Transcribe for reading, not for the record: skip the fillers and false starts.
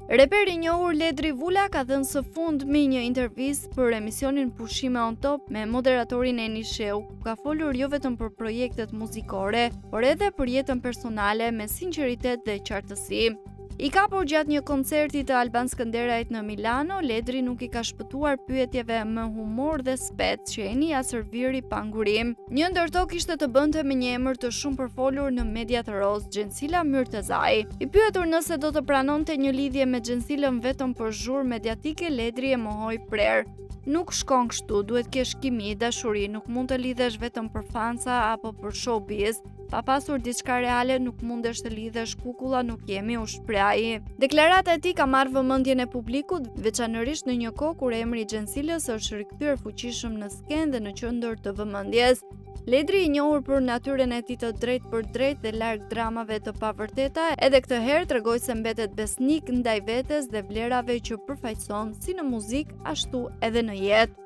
Reperi i njohur Ledri Vula ka dhënë së fundmi një intervistë për emisionin Pushime on Top me moderatorin Eni Sheu, ku ka folur jo vetëm për projektet muzikore, por edhe për jetën personale me sinqeritet dhe qartësi. I kapur gjatë një koncerti të Alban Skënderajt në Milano, Ledri nuk i ka shpëtuar pyetjeve me humor dhe spec që Eni ja serviri pa ngurim. Një ndër to kishte të bënte me një emër të shumë përfolur në mediat roz, Xhensila Myrtezaj. I pyetur nëse do të pranonte një lidhje me Xhensilën vetëm për zhurmë mediatike, Ledri e mohoi prerë. Nuk shkon kështu, duhet kesh kimi, dashuri, nuk mund të lidhesh vetëm për fansa apo për showbiz. Pa pasur diçka reale nuk mundesh të lidhesh, kukulla nuk jemi, u shprehi. Deklarata e tij ka marrë vëmendjen e publikut, veçanërisht në një kohë kur emri i Xhensilës është rikthyer fuqishëm në skenë dhe në qendër të vëmendjes. Ledri i njohur për natyrën e tij të drejtë për drejtë dhe larg dramave të pavërteta, edhe këtë herë tregoi se mbetet besnik ndaj vetes dhe vlerave që përfaqëson si në muzikë ashtu edhe në jetë.